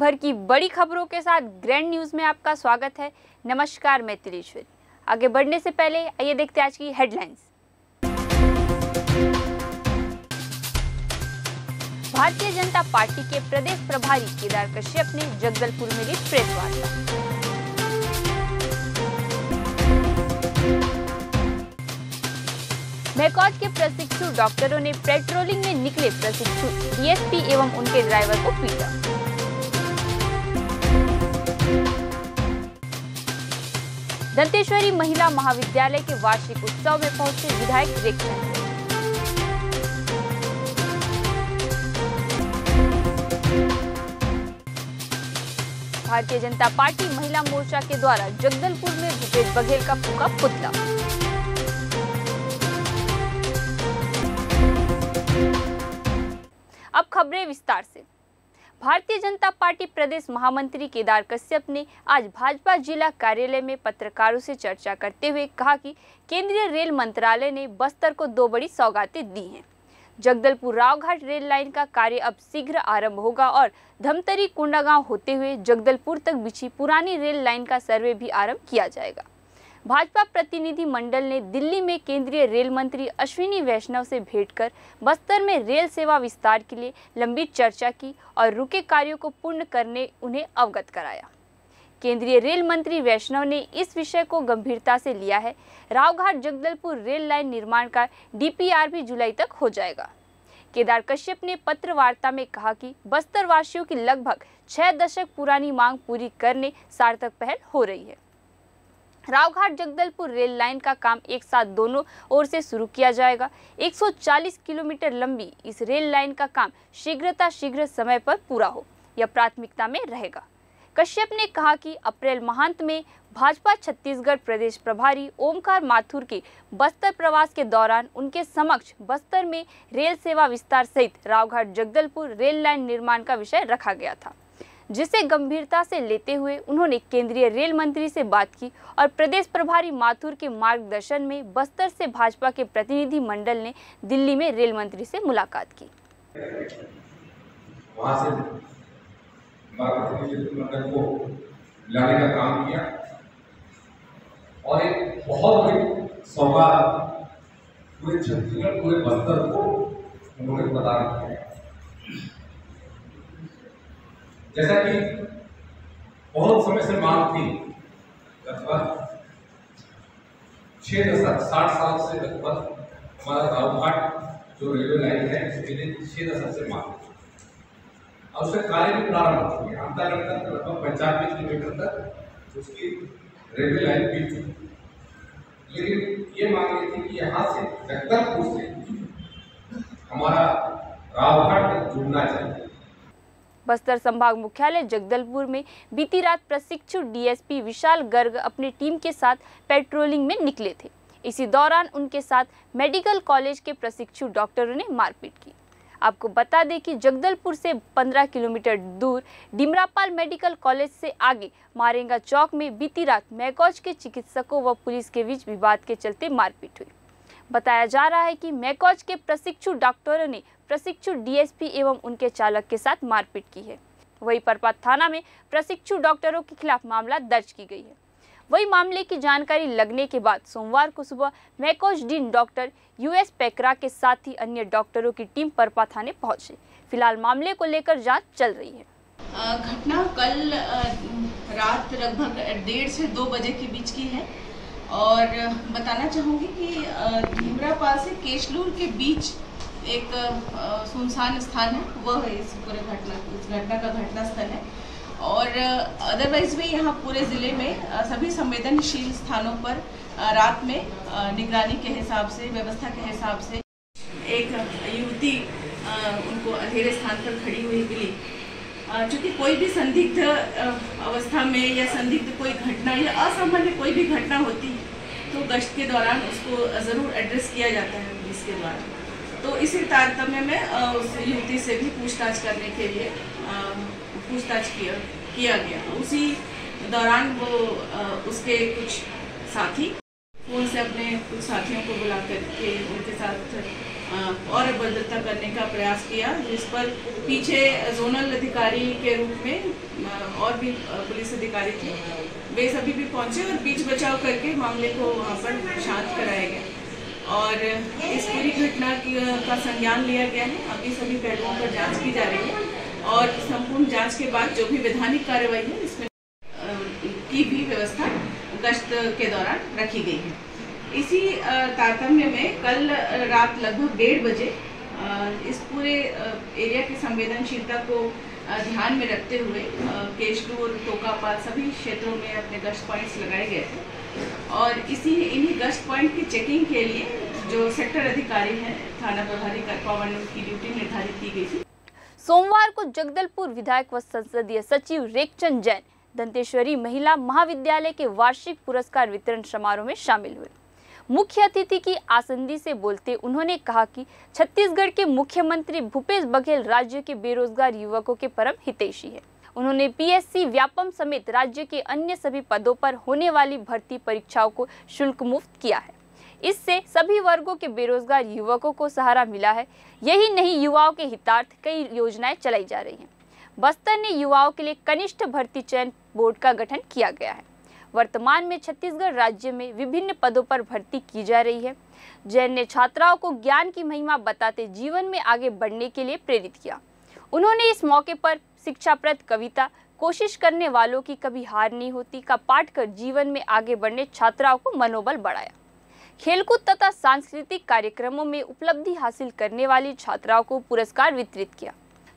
भर की बड़ी खबरों के साथ ग्रैंड न्यूज में आपका स्वागत है। नमस्कार, मैं तिलेश्वरी। आगे बढ़ने से पहले आइए देखते हैं आज की हेडलाइंस। भारतीय जनता पार्टी के प्रदेश प्रभारी केदार कश्यप ने जगदलपुर में ली प्रेस वार्ता। मैकॉज के प्रशिक्षु डॉक्टरों ने पेट्रोलिंग में निकले प्रशिक्षु डीएसपी एवं उनके ड्राइवर को पीटा। दंतेश्वरी महिला महाविद्यालय के वार्षिक उत्सव में पहुंचे विधायक रेखा। भारतीय जनता पार्टी महिला मोर्चा के द्वारा जगदलपुर में भूपेश बघेल का फूंका पुतला। अब खबरें विस्तार से। भारतीय जनता पार्टी प्रदेश महामंत्री केदार कश्यप ने आज भाजपा जिला कार्यालय में पत्रकारों से चर्चा करते हुए कहा कि केंद्रीय रेल मंत्रालय ने बस्तर को 2 बड़ी सौगातें दी हैं। जगदलपुर रावघाट रेल लाइन का कार्य अब शीघ्र आरंभ होगा और धमतरी कोंडागांव होते हुए जगदलपुर तक बिछी पुरानी रेल लाइन का सर्वे भी आरंभ किया जाएगा। भाजपा प्रतिनिधि मंडल ने दिल्ली में केंद्रीय रेल मंत्री अश्विनी वैष्णव से भेंट कर बस्तर में रेल सेवा विस्तार के लिए लंबी चर्चा की और रुके कार्यों को पूर्ण करने उन्हें अवगत कराया। केंद्रीय रेल मंत्री वैष्णव ने इस विषय को गंभीरता से लिया है। रावघाट जगदलपुर रेल लाइन निर्माण का डीपीआर भी जुलाई तक हो जाएगा। केदार कश्यप ने पत्र वार्ता में कहा कि बस्तर वासियों की लगभग 6 दशक पुरानी मांग पूरी करने सार्थक पहल हो रही है। रावघाट जगदलपुर रेल लाइन का काम एक साथ दोनों ओर से शुरू किया जाएगा। 140 किलोमीटर लंबी इस रेल लाइन का काम शीघ्र समय पर पूरा हो, यह प्राथमिकता में रहेगा। कश्यप ने कहा कि अप्रैल माहांत में भाजपा छत्तीसगढ़ प्रदेश प्रभारी ओमकार माथुर के बस्तर प्रवास के दौरान उनके समक्ष बस्तर में रेल सेवा विस्तार सहित रावघाट जगदलपुर रेल लाइन निर्माण का विषय रखा गया था, जिसे गंभीरता से लेते हुए उन्होंने केंद्रीय रेल मंत्री से बात की और प्रदेश प्रभारी माथुर के मार्गदर्शन में बस्तर से भाजपा के प्रतिनिधि मंडल ने दिल्ली में रेल मंत्री से मुलाकात की। वहां से प्रतिनिधि मंडल को लाने का काम किया और एक बहुत बड़ी सौगात पूरे छत्तीसगढ़ पूरे बस्तर को उन्होंने प्रदान किया। जैसा कि बहुत समय से मांग थी, लगभग 6 दशक 60 साल से लगभग हमारा रावघाट जो रेलवे लाइन है उसके लिए 6 दशक से मांग थी और उसका कार्य भी प्रारंभ हो गया। अंतर्गत तक लगभग 95 किलोमीटर तक उसकी रेलवे लाइन बीत चुकी, लेकिन ये मांग रही थी कि यहाँ से जगदलपुर से हमारा रावघाट जुड़ना चाहिए। बस्तर संभाग मुख्यालय जगदलपुर में बीती रात प्रशिक्षु डीएसपी विशाल गर्ग अपनी टीम के साथ पेट्रोलिंग में निकले थे। इसी दौरान उनके साथ मेडिकल कॉलेज के प्रशिक्षु डॉक्टरों ने मारपीट की। आपको बता दें कि जगदलपुर से 15 किलोमीटर दूर डिमरापाल मेडिकल कॉलेज से आगे मारेंगा चौक में बीती रात मैकॉज के चिकित्सकों व पुलिस के बीच विवाद के चलते मारपीट हुई। बताया जा रहा है कि मैकॉज के प्रशिक्षु डॉक्टरों ने प्रशिक्षु डीएसपी एवं उनके चालक के साथ मारपीट की है। वहीं परपत थाना में प्रशिक्षु डॉक्टरों के खिलाफ मामला दर्ज की गई है। वही मामले की जानकारी लगने के बाद सोमवार को सुबह मैकॉज डीन डॉक्टर यूएस पैकरा के साथ ही अन्य डॉक्टरों की टीम परपा थाने पहुंची। फिलहाल मामले को लेकर जांच चल रही है। घटना कल रात लगभग 1:30 से 2 बजे के बीच की है और बताना चाहूँगी कि डिमरापाल से केशलूर के बीच एक सुनसान स्थान है, वह है इस घटना का घटना स्थल है। और अदरवाइज भी यहाँ पूरे ज़िले में सभी संवेदनशील स्थानों पर रात में निगरानी के हिसाब से, व्यवस्था के हिसाब से एक युवती उनको अंधेरे स्थान पर खड़ी हुई मिली। चूँकि कोई भी संदिग्ध अवस्था में या संदिग्ध कोई घटना या असामान्य कोई भी घटना होती है तो गश्त के दौरान उसको ज़रूर एड्रेस किया जाता है पुलिस के द्वारा। तो इसी तारतम्य में उस युवती से भी पूछताछ करने के लिए पूछताछ किया गया। उसी दौरान वो उसके कुछ साथी फ़ोन से अपने कुछ साथियों को बुला करके उनके साथ और भद्रता करने का प्रयास किया, जिस पर पीछे जोनल अधिकारी के रूप में और भी पुलिस अधिकारी थे, वे सभी भी पहुंचे और बीच बचाव करके मामले को वहां पर शांत कराया गया और इस पूरी घटना का संज्ञान लिया गया है। अभी सभी पहलुओं पर जांच की जा रही है और संपूर्ण जांच के बाद जो भी वैधानिक कार्रवाई है इसमें की भी व्यवस्था गश्त के दौरान रखी गई है। इसी तारतम्य में कल रात लगभग 1:30 बजे इस पूरे एरिया की संवेदनशीलता को ध्यान में रखते हुए केशलूर, टोकापाल सभी क्षेत्रों में अपने गश्त पॉइंट्स लगाए गए थे और इन्हीं गश्त पॉइंट की चेकिंग के लिए जो सेक्टर अधिकारी हैं, थाना प्रभारी कल्पावन की ड्यूटी निर्धारित की गई थी। सोमवार को जगदलपुर विधायक व संसदीय सचिव रेखचंद जैन दंतेश्वरी महिला महाविद्यालय के वार्षिक पुरस्कार वितरण समारोह में शामिल हुए। मुख्य अतिथि की आसंदी से बोलते उन्होंने कहा कि छत्तीसगढ़ के मुख्यमंत्री भूपेश बघेल राज्य के बेरोजगार युवकों के परम हितैषी है। उन्होंने पीएससी, व्यापम समेत राज्य के अन्य सभी पदों पर होने वाली भर्ती परीक्षाओं को शुल्क मुक्त किया है। इससे सभी वर्गों के बेरोजगार युवकों को सहारा मिला है। यही नहीं, युवाओं के हितार्थ कई योजनाएं चलाई जा रही हैं। बस्तर ने युवाओं के लिए कनिष्ठ भर्ती चयन बोर्ड का गठन किया गया है। वर्तमान में छत्तीसगढ़ राज्य में विभिन्न पदों पर भर्ती की जा रही है। जैन ने छात्राओं को ज्ञान की महिमा बताते जीवन में आगे बढ़ने के लिए प्रेरित किया। उन्होंने इस मौके पर शिक्षाप्रद कविता कोशिश करने वालों की कभी हार नहीं होती का पाठ कर जीवन में आगे बढ़ने छात्राओं को मनोबल बढ़ाया। खेलकूद तथा सांस्कृतिक कार्यक्रमों में उपलब्धि हासिल करने वाली छात्राओं को पुरस्कार वितरित किया।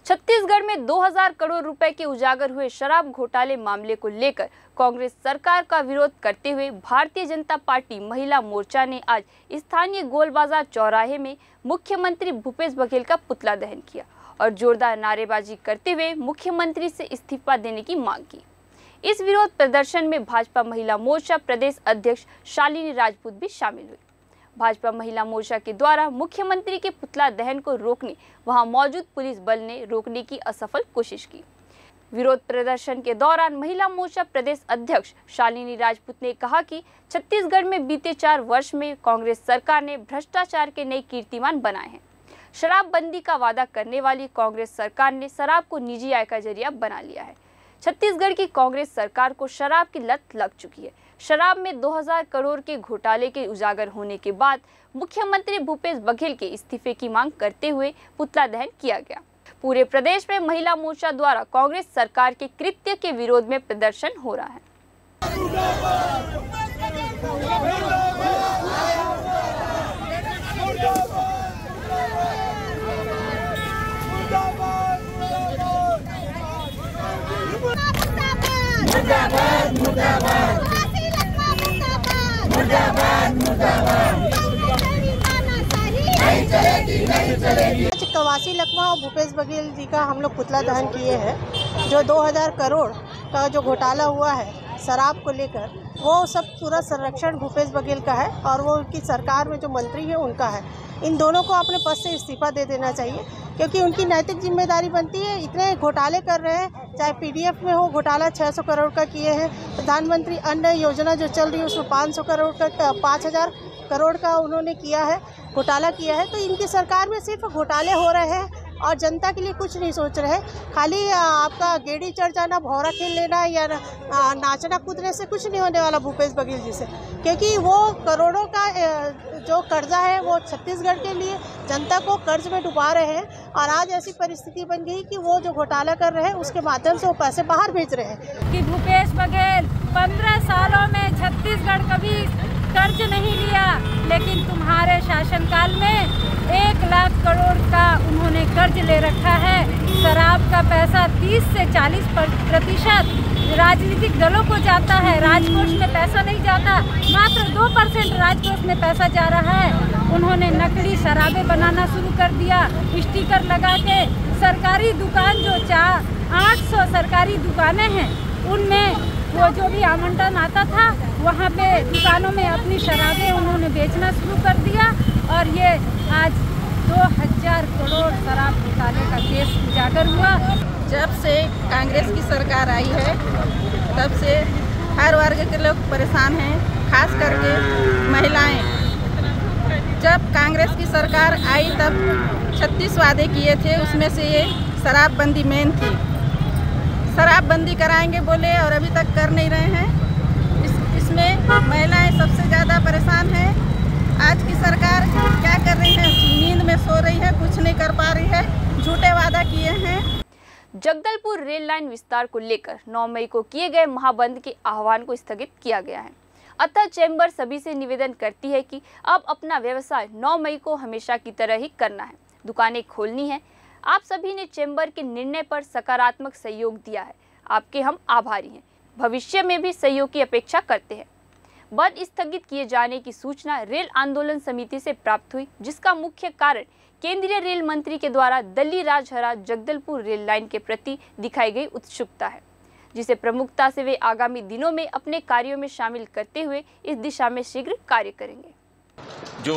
छत्तीसगढ़ में 2000 करोड़ रुपए के उजागर हुए शराब घोटाले मामले को लेकर कांग्रेस सरकार का विरोध करते हुए भारतीय जनता पार्टी महिला मोर्चा ने आज स्थानीय गोल बाजार चौराहे में मुख्यमंत्री भूपेश बघेल का पुतला दहन किया और जोरदार नारेबाजी करते हुए मुख्यमंत्री से इस्तीफा देने की मांग की। इस विरोध प्रदर्शन में भाजपा महिला मोर्चा प्रदेश अध्यक्ष शालिनी राजपूत भी शामिल हुई। भाजपा महिला मोर्चा के द्वारा मुख्यमंत्री के पुतला दहन को रोकने वहां मौजूद पुलिस बल ने रोकने की असफल कोशिश की। विरोध प्रदर्शन के दौरान महिला मोर्चा प्रदेश अध्यक्ष शालिनी राजपूत ने कहा कि छत्तीसगढ़ में बीते 4 वर्ष में कांग्रेस सरकार ने भ्रष्टाचार के नए कीर्तिमान बनाए हैं। शराबबंदी का वादा करने वाली कांग्रेस सरकार ने शराब को निजी आय का जरिया बना लिया है। छत्तीसगढ़ की कांग्रेस सरकार को शराब की लत लग चुकी है। शराब में 2000 करोड़ के घोटाले के उजागर होने के बाद मुख्यमंत्री भूपेश बघेल के इस्तीफे की मांग करते हुए पुतला दहन किया गया। पूरे प्रदेश में महिला मोर्चा द्वारा कांग्रेस सरकार के कृत्य के विरोध में प्रदर्शन हो रहा है। मुर्दाबाद मुर्दाबाद मुर्दाबाद मुर्दाबाद नहीं चलेगी नहीं चलेगी। कवासी लखमा और भूपेश बघेल जी का हम लोग पुतला दहन किए हैं। जो 2000 करोड़ का जो घोटाला हुआ है शराब को लेकर, वो सब पूरा संरक्षण भूपेश बघेल का है और वो उनकी सरकार में जो मंत्री है उनका है। इन दोनों को अपने पद से इस्तीफा दे देना चाहिए, क्योंकि उनकी नैतिक जिम्मेदारी बनती है। इतने घोटाले कर रहे हैं, चाहे पीडीएफ में हो घोटाला 600 करोड़ का किए हैं, प्रधानमंत्री अन्न योजना जो चल रही है उसमें 500 करोड़ का 5000 करोड़ का उन्होंने किया है, घोटाला किया है। तो इनकी सरकार में सिर्फ घोटाले हो रहे हैं और जनता के लिए कुछ नहीं सोच रहे। खाली आपका गेड़ी चढ़ जाना, भौरा खेल लेना या नाचना कूदने से कुछ नहीं होने वाला भूपेश बघेल जी से, क्योंकि वो करोड़ों का जो कर्जा है वो छत्तीसगढ़ के लिए जनता को कर्ज में डुबा रहे हैं। और आज ऐसी परिस्थिति बन गई कि वो जो घोटाला कर रहे हैं उसके माध्यम से वो पैसे बाहर भेज रहे हैं। कि भूपेश बघेल 15 सालों में छत्तीसगढ़ कभी कर्ज नहीं लिया, लेकिन तुम्हारे शासनकाल में 1 लाख करोड़ का उन्होंने कर्ज ले रखा है। शराब का पैसा 30 से 40% राजनीतिक दलों को जाता है, राजकोष में पैसा नहीं जाता, मात्र 2% राजकोष में पैसा जा रहा है। उन्होंने नकली शराबें बनाना शुरू कर दिया, स्टिकर लगा के। सरकारी दुकान जो 800 सरकारी दुकानें हैं उनमें वो जो भी आवंटन आता था वहाँ पे दुकानों में अपनी शराबें उन्होंने बेचना शुरू कर दिया और ये आज 2000 करोड़ शराब घोटाले का केस उजागर हुआ। जब से कांग्रेस की सरकार आई है तब से हर वर्ग के लोग परेशान हैं, खास करके महिलाएं, जब कांग्रेस की सरकार आई तब 36 वादे किए थे, उसमें से ये शराबबंदी मेन थी। शराबबंदी कराएंगे बोले और अभी तक कर नहीं रहे हैं। इसमें महिलाएं सबसे ज़्यादा परेशान हैं। आज की सरकार क्या कर रही है? नींद में सो रही है, कुछ नहीं कर पा रही है, झूठे वादा किए हैं। जगदलपुर रेल लाइन विस्तार को लेकर 9 मई को किए गए महाबंद के आह्वान को स्थगित किया गया है। अतः चैम्बर सभी से निवेदन करती है कि अब अपना व्यवसाय 9 मई को हमेशा की तरह ही करना है, दुकानें खोलनी है। आप सभी ने चैम्बर के निर्णय पर सकारात्मक सहयोग दिया है, आपके हम आभारी हैं। भविष्य में भी सहयोग की अपेक्षा करते हैं। बंद स्थगित किए जाने की सूचना रेल आंदोलन समिति से प्राप्त हुई, जिसका मुख्य कारण केंद्रीय रेल मंत्री के द्वारा दल्ली राजहरा जगदलपुर रेल लाइन के प्रति दिखाई गई उत्सुकता है, जिसे प्रमुखता से वे आगामी दिनों में अपने कार्यों में शामिल करते हुए इस दिशा में शीघ्र कार्य करेंगे। जो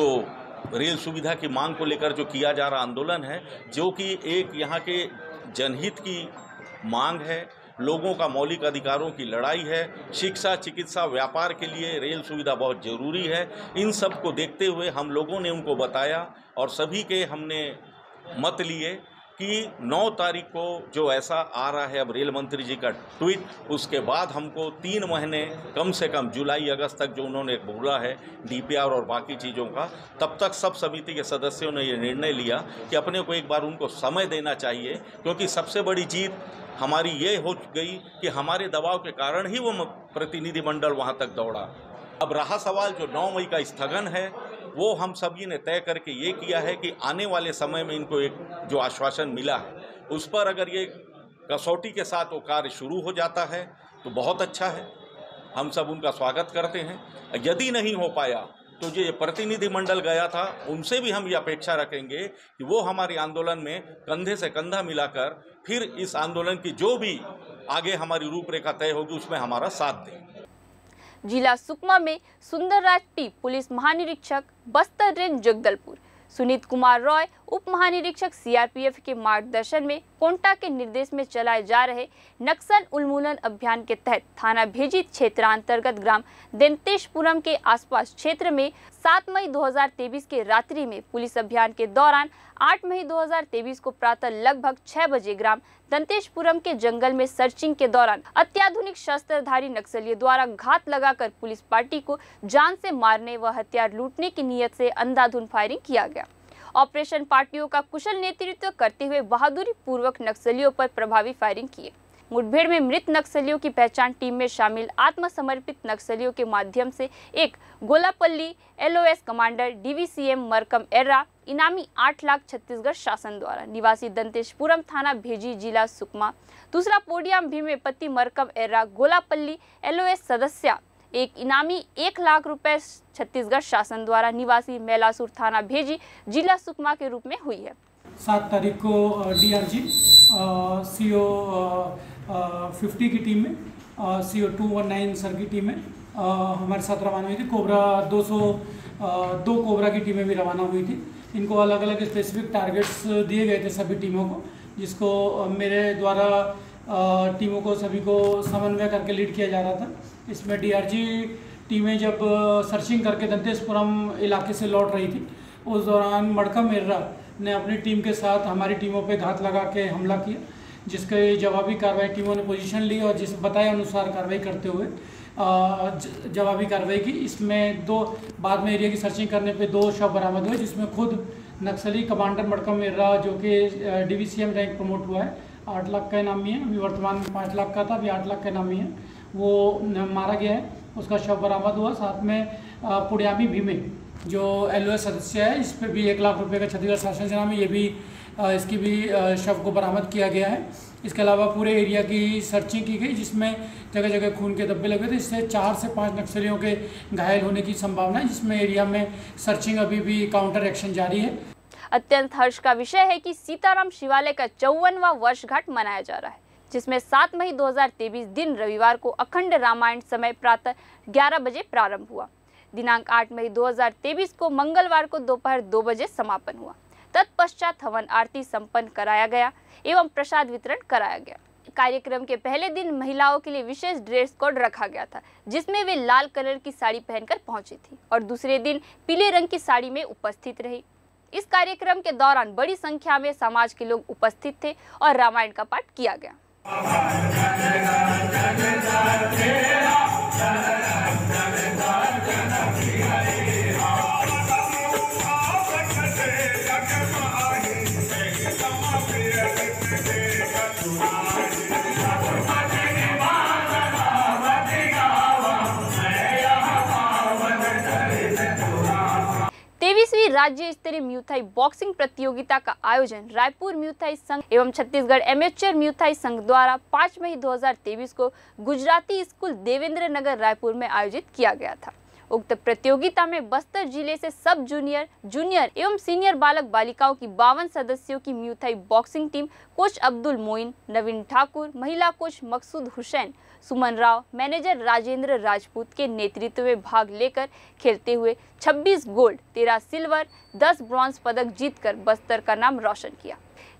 रेल सुविधा की मांग को लेकर जो किया जा रहा आंदोलन है, जो कि एक यहाँ के जनहित की मांग है, लोगों का मौलिक अधिकारों की लड़ाई है, शिक्षा, चिकित्सा, व्यापार के लिए रेल सुविधा बहुत ज़रूरी है। इन सब को देखते हुए हम लोगों ने उनको बताया और सभी के हमने मत लिए कि 9 तारीख को जो ऐसा आ रहा है अब रेल मंत्री जी का ट्वीट, उसके बाद हमको 3 महीने कम से कम जुलाई अगस्त तक जो उन्होंने बोला है डीपीआर और बाकी चीज़ों का, तब तक सब समिति के सदस्यों ने ये निर्णय लिया कि अपने को एक बार उनको समय देना चाहिए, क्योंकि सबसे बड़ी जीत हमारी ये हो गई कि हमारे दबाव के कारण ही वो प्रतिनिधिमंडल वहाँ तक दौड़ा। अब रहा सवाल जो 9 मई का स्थगन है, वो हम सभी ने तय करके ये किया है कि आने वाले समय में इनको एक जो आश्वासन मिला है उस पर अगर ये कसौटी के साथ वो कार्य शुरू हो जाता है तो बहुत अच्छा है, हम सब उनका स्वागत करते हैं। यदि नहीं हो पाया तो जो ये प्रतिनिधिमंडल गया था उनसे भी हम ये अपेक्षा रखेंगे कि वो हमारे आंदोलन में कंधे से कंधा मिलाकर फिर इस आंदोलन की जो भी आगे हमारी रूपरेखा तय होगी उसमें हमारा साथ दें। जिला सुकमा में सुंदरराज पी पुलिस महानिरीक्षक, बस्तर रेंज जगदलपुर, सुनीत कुमार रॉय उप महानिरीक्षक सीआरपीएफ के मार्गदर्शन में कोंटा के निर्देश में चलाए जा रहे नक्सल उन्मूलन अभियान के तहत थाना भेजी क्षेत्रांतर्गत ग्राम देंतेशपुरम के आसपास क्षेत्र में 7 मई 2023 के रात्रि में पुलिस अभियान के दौरान 8 मई 2023 को प्रातः लगभग 6 बजे ग्राम दंतेशपुरम के जंगल में सर्चिंग के दौरान अत्याधुनिक शस्त्रधारी नक्सलियों द्वारा घात लगाकर पुलिस पार्टी को जान से मारने व हथियार लूटने की नीयत से अंधाधुंध फायरिंग किया गया। ऑपरेशन पार्टियों का कुशल नेतृत्व करते हुए बहादुरी पूर्वक नक्सलियों पर प्रभावी फायरिंग किए। मुठभेड़ में मृत नक्सलियों की पहचान टीम में शामिल आत्मसमर्पित नक्सलियों के माध्यम से एक Golapalli LOS commander DVCM मरकम Erra इनामी 8 लाख छत्तीसगढ़ शासन द्वारा निवासी दंतेशपुरम थाना भेजी जिला सुकमा, दूसरा पोडियम भीमेपति मरकम एर्रा गोलापल्ली एलओएस सदस्य एक इनामी 1 लाख रुपए छत्तीसगढ़ शासन द्वारा निवासी मैलासुर थाना भेजी जिला सुकमा के रूप में हुई है। 7 तारीख को डीआरजी CO 50 की टीम में CO 219 सर की टीम में हमारे साथ रवाना हुई थी। कोबरा 202 कोबरा की टीमें भी रवाना हुई थी। इनको अलग अलग स्पेसिफिक टारगेट्स दिए गए थे सभी टीमों को, जिसको मेरे द्वारा टीमों को सभी को समन्वय करके लीड किया जा रहा था। इसमें डीआरजी टीमें जब सर्चिंग करके दंतेशपुरम इलाके से लौट रही थी, उस दौरान मरकम एर्रा ने अपनी टीम के साथ हमारी टीमों पे घात लगा के हमला किया, जिसके जवाबी कार्रवाई टीमों ने पोजीशन ली और जिस बताए अनुसार कार्रवाई करते हुए जवाबी कार्रवाई की। इसमें बाद में एरिया की सर्चिंग करने पे 2 शव बरामद हुए, जिसमें खुद नक्सली कमांडर मरकम एर्रा जो कि डीवीसीएम रैंक प्रमोट हुआ है, 8 लाख का इनामी है, अभी वर्तमान में 5 लाख का था, अभी 8 लाख का इनामी है, वो मारा गया है, उसका शव बरामद हुआ। साथ में पुड़ियामी भीमे जो एलओएस सदस्य है, इस पर भी 1 लाख रुपए का छत्तीसगढ़ शासन से नाम है, ये भी इसकी भी शव को बरामद किया गया है। इसके अलावा पूरे एरिया की सर्चिंग की गई, जिसमें जगह जगह खून के धब्बे लगे थे। इससे 4 से 5 नक्सलियों के घायल होने की संभावना है, जिसमें एरिया में सर्चिंग अभी भी काउंटर एक्शन जारी है। अत्यंत हर्ष का विषय है कि सीताराम शिवालय का 54वां वर्षगांठ मनाया जा रहा है, जिसमें 7 मई 2023 दिन रविवार को अखंड रामायण समय प्रातः 11 बजे प्रारंभ हुआ। दिनांक 8 मई 2023 को मंगलवार को दोपहर 2 बजे समापन हुआ। तत्पश्चात हवन आरती संपन्न कराया गया एवं प्रसाद वितरण कराया गया। कार्यक्रम के पहले दिन महिलाओं के लिए विशेष ड्रेस कोड रखा गया था, जिसमें वे लाल कलर की साड़ी पहनकर पहुंची थी और दूसरे दिन पीले रंग की साड़ी में उपस्थित रही। इस कार्यक्रम के दौरान बड़ी संख्या में समाज के लोग उपस्थित थे और रामायण का पाठ किया गया। राज्य स्तरीय म्यूथाई बॉक्सिंग प्रतियोगिता का आयोजन रायपुर म्यूथाई संघ एवं छत्तीसगढ़ एमेच्योर म्यूथाई संघ द्वारा 5 मई 2023 को गुजराती स्कूल देवेंद्र नगर रायपुर में आयोजित किया गया था। उक्त प्रतियोगिता में बस्तर जिले से सब जूनियर, जूनियर एवं सीनियर बालक बालिकाओं की 52 सदस्यों की Muay Thai boxing team coach Abdul Moin, Naveen Thakur, महिला कोच मकसूद हुसैन, सुमन राव, मैनेजर राजेंद्र राजपूत के नेतृत्व में भाग लेकर खेलते हुए 26 गोल्ड, 13 सिल्वर, 10 ब्रॉन्ज पदक जीतकर बस्तर का नाम रोशन किया।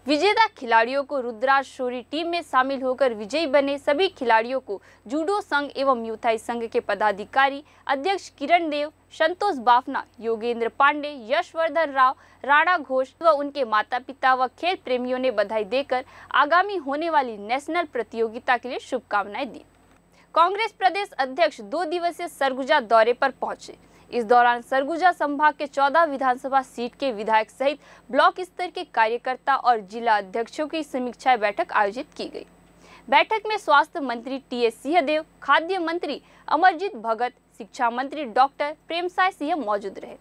विजेता खिलाड़ियों को रुद्राज शोरी टीम में शामिल होकर विजयी बने सभी खिलाड़ियों को जूडो संघ एवं म्यूथाई संघ के पदाधिकारी अध्यक्ष किरण देव, संतोष बाफना, योगेंद्र पांडे, यशवर्धन राव, राणा घोष व उनके माता पिता व खेल प्रेमियों ने बधाई देकर आगामी होने वाली नेशनल प्रतियोगिता के लिए शुभकामनाएं दी। कांग्रेस प्रदेश अध्यक्ष 2 दिवसीय सरगुजा दौरे पर पहुंचे। इस दौरान सरगुजा संभाग के 14 विधानसभा सीट के विधायक सहित ब्लॉक स्तर के कार्यकर्ता और जिला अध्यक्षों की समीक्षा बैठक आयोजित की गई। बैठक में स्वास्थ्य मंत्री टी.एस. सिंहदेव, खाद्य मंत्री अमरजीत भगत, शिक्षा मंत्री डॉक्टर प्रेमसाय सिंह मौजूद रहे।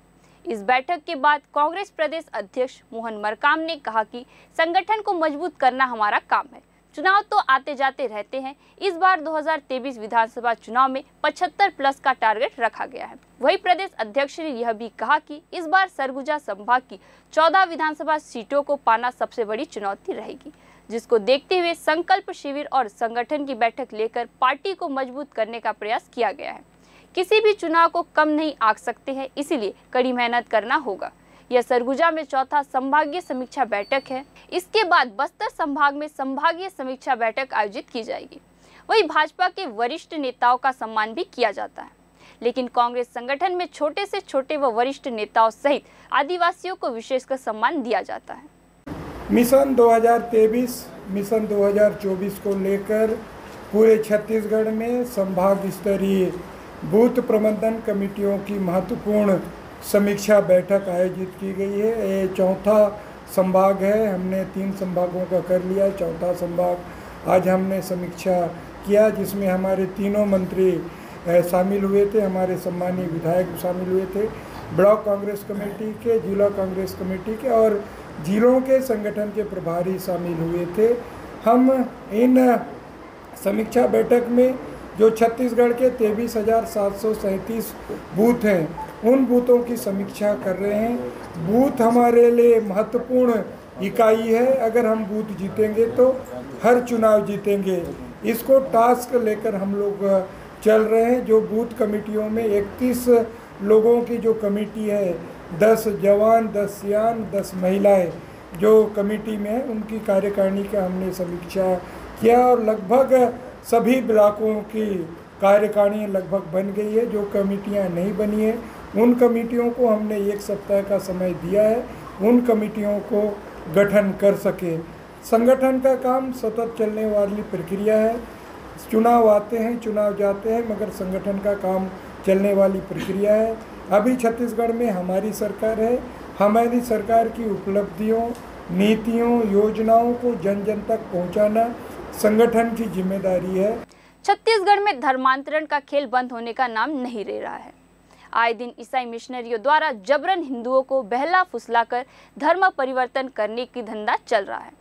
इस बैठक के बाद कांग्रेस प्रदेश अध्यक्ष मोहन मरकाम ने कहा कि संगठन को मजबूत करना हमारा काम है। चुनाव तो आते जाते रहते हैं। इस बार 2023 विधानसभा चुनाव में 75+ का टारगेट रखा गया है। वहीं प्रदेश अध्यक्ष ने यह भी कहा कि इस बार सरगुजा संभाग की 14 विधानसभा सीटों को पाना सबसे बड़ी चुनौती रहेगी, जिसको देखते हुए संकल्प शिविर और संगठन की बैठक लेकर पार्टी को मजबूत करने का प्रयास किया गया है। किसी भी चुनाव को कम नहीं आंक सकते हैं, इसीलिए कड़ी मेहनत करना होगा। यह सरगुजा में चौथा संभागीय समीक्षा बैठक है। इसके बाद बस्तर संभाग में संभागीय समीक्षा बैठक आयोजित की जाएगी। वहीं भाजपा के वरिष्ठ नेताओं का सम्मान भी किया जाता है, लेकिन कांग्रेस संगठन में छोटे से छोटे व वरिष्ठ नेताओं सहित आदिवासियों को विशेषकर सम्मान दिया जाता है। मिशन 2023, मिशन 2024 को लेकर पूरे छत्तीसगढ़ में संभाग स्तरीय बूथ प्रबंधन कमेटियों की महत्वपूर्ण समीक्षा बैठक आयोजित की गई है। ये चौथा संभाग है। हमने 3 संभागों का कर लिया, चौथा संभाग आज हमने समीक्षा किया, जिसमें हमारे तीनों मंत्री शामिल हुए थे, हमारे सम्मानीय विधायक शामिल हुए थे, ब्लॉक कांग्रेस कमेटी के, जिला कांग्रेस कमेटी के और जिलों के संगठन के प्रभारी शामिल हुए थे। हम इन समीक्षा बैठक में जो छत्तीसगढ़ के 23,737 बूथ हैं, उन बूथों की समीक्षा कर रहे हैं। बूथ हमारे लिए महत्वपूर्ण इकाई है। अगर हम बूथ जीतेंगे तो हर चुनाव जीतेंगे। इसको टास्क लेकर हम लोग चल रहे हैं। जो बूथ कमेटियों में 31 लोगों की जो कमेटी है, 10 जवान, 10 सियान, 10 महिलाएं जो कमेटी में है, उनकी कार्यकारिणी का हमने समीक्षा किया और लगभग सभी ब्लॉकों की कार्यकारिणी लगभग बन गई है। जो कमेटियां नहीं बनी है, उन कमेटियों को हमने 1 सप्ताह का समय दिया है, उन कमेटियों को गठन कर सके। संगठन का काम सतत चलने वाली प्रक्रिया है। चुनाव आते हैं, चुनाव जाते हैं, मगर संगठन का काम चलने वाली प्रक्रिया है। अभी छत्तीसगढ़ में हमारी सरकार है। हमारी सरकार की उपलब्धियों, नीतियों, योजनाओं को जन जन तक पहुंचाना संगठन की जिम्मेदारी है। छत्तीसगढ़ में धर्मांतरण का खेल बंद होने का नाम नहीं ले रहा है। आए दिन ईसाई मिशनरियों द्वारा जबरन हिंदुओं को बहला फुसलाकर धर्म परिवर्तन करने की धंधा चल रहा है।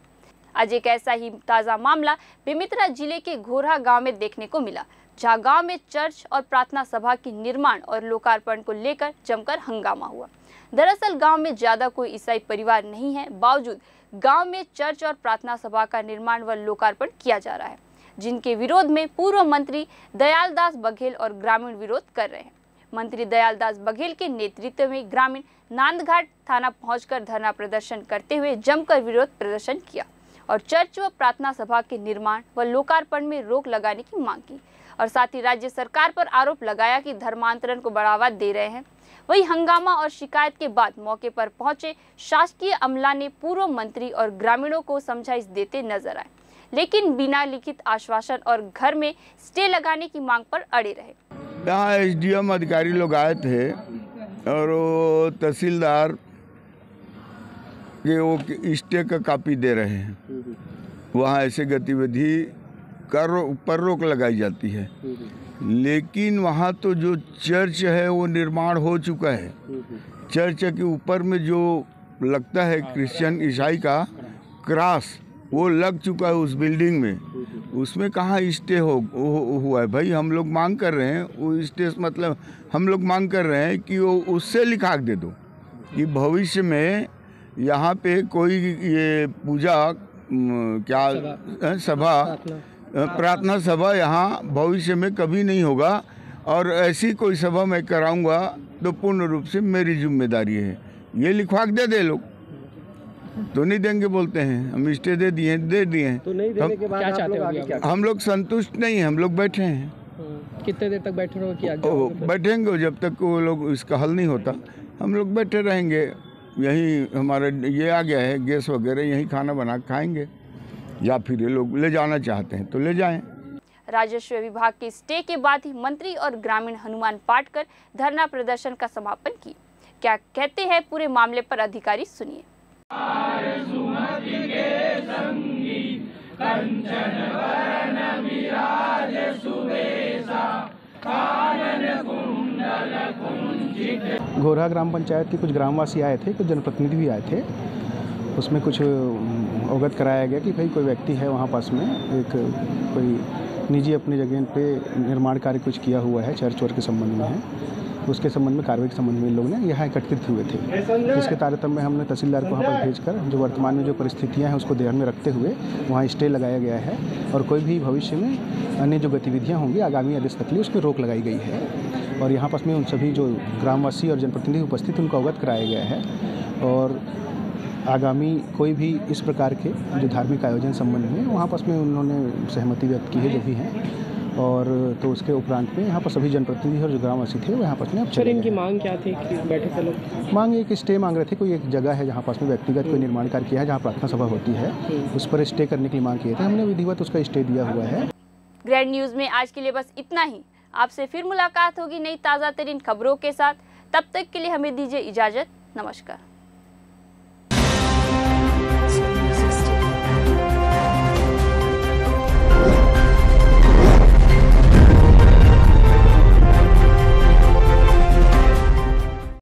आज एक ऐसा ही ताज़ा मामला बेमेतरा जिले के घोरहा गांव में देखने को मिला, जहां गांव में चर्च और प्रार्थना सभा की निर्माण और लोकार्पण को लेकर जमकर हंगामा हुआ। दरअसल गांव में ज्यादा कोई ईसाई परिवार नहीं है, बावजूद गांव में चर्च और प्रार्थना सभा का निर्माण व लोकार्पण किया जा रहा है, जिनके विरोध में पूर्व मंत्री दयालदास बघेल और ग्रामीण विरोध कर रहे हैं। मंत्री दयालदास बघेल के नेतृत्व में ग्रामीण नांदघाट थाना पहुंचकर धरना प्रदर्शन करते हुए जमकर विरोध प्रदर्शन किया। और चर्च व प्रार्थना सभा के निर्माण व लोकार्पण में रोक लगाने की मांग की और साथ ही राज्य सरकार पर आरोप लगाया कि धर्मांतरण को बढ़ावा दे रहे हैं। वही हंगामा और शिकायत के बाद मौके पर पहुंचे शासकीय अमला ने पूर्व मंत्री और ग्रामीणों को समझाइश देते नजर आए, लेकिन बिना लिखित आश्वासन और घर में स्टे लगाने की मांग पर अड़े रहे। यहाँ एसडीएम अधिकारी लोग आए थे और वो तहसीलदार के वो स्टे का कॉपी दे रहे हैं। वहाँ ऐसे गतिविधि पर रोक लगाई जाती है, लेकिन वहाँ तो जो चर्च है वो निर्माण हो चुका है। चर्च के ऊपर में जो लगता है क्रिश्चियन ईसाई का क्रॉस वो लग चुका है उस बिल्डिंग में, उसमें कहाँ स्टे हुआ है भाई। हम लोग मांग कर रहे हैं वो स्टे, मतलब हम लोग मांग कर रहे हैं कि वो उससे लिखा दे दो कि भविष्य में यहाँ पे कोई ये पूजा क्या सभा प्रार्थना सभा यहाँ भविष्य में कभी नहीं होगा, और ऐसी कोई सभा मैं कराऊंगा तो पूर्ण रूप से मेरी जिम्मेदारी है। ये लिखवा दे दे लोग, तो नहीं देंगे बोलते हैं। हम स्टे दे दिए तो नहीं देने के बाद क्या चाहते हो? हम लोग संतुष्ट नहीं हैं, हम लोग बैठे हैं। कितने देर तक बैठे रहोगे? बैठेंगे जब तक वो लोग इसका हल नहीं होता, हम लोग बैठे रहेंगे। यहीं हमारा ये आ गया है गैस वगैरह, यहीं खाना बना खाएंगे, या फिर ये लोग ले जाना चाहते हैं तो ले जाएं। राजस्व विभाग के स्टे के बाद ही मंत्री और ग्रामीण हनुमान पाठ कर धरना प्रदर्शन का समापन किया। क्या कहते हैं पूरे मामले पर अधिकारी सुनिए। घोरा ग्राम पंचायत के कुछ ग्रामवासी आए थे, कुछ जनप्रतिनिधि भी आए थे। उसमें कुछ अवगत कराया गया कि भाई कोई व्यक्ति है वहाँ पास में, एक कोई निजी अपनी जगह पे निर्माण कार्य कुछ किया हुआ है, चर्च वर्क के संबंध में है, उसके संबंध में कार्रवाई के संबंध में लोग ने यहाँ एकत्रित हुए थे। जिसके तारतम्य में हमने तहसीलदार को वहाँ पर भेजकर जो वर्तमान में जो परिस्थितियाँ हैं उसको ध्यान में रखते हुए वहाँ स्टे लगाया गया है, और कोई भी भविष्य में अन्य जो गतिविधियाँ होंगी आगामी आदेश तक लिए उसमें रोक लगाई गई है। और यहाँ पास में उन सभी जो ग्रामवासी और जनप्रतिनिधि उपस्थित उनको अवगत कराया गया है, और आगामी कोई भी इस प्रकार के जो धार्मिक आयोजन संबंध में वहाँ पास में उन्होंने सहमति व्यक्त की है जो भी हैं। और तो उसके उपरांत में यहाँ पर सभी जनप्रतिनिधि और जो ग्रामवासी थे वो यहाँ पास में अब सर इनकी मांग क्या थी कि बैठे थे लोग? मांग एक स्टे मांग रहे थे। कोई एक जगह है जहाँ पास में व्यक्तिगत कोई निर्माण कार्य किया है, जहाँ प्रार्थना सभा होती है, उस पर स्टे करने की मांग किए थे। हमने विधिवत उसका स्टे दिया हुआ है। ग्रैंड न्यूज़ में आज के लिए बस इतना ही। आपसे फिर मुलाकात होगी नई ताज़ा तरीन खबरों के साथ। तब तक के लिए हमें दीजिए इजाज़त। नमस्कार।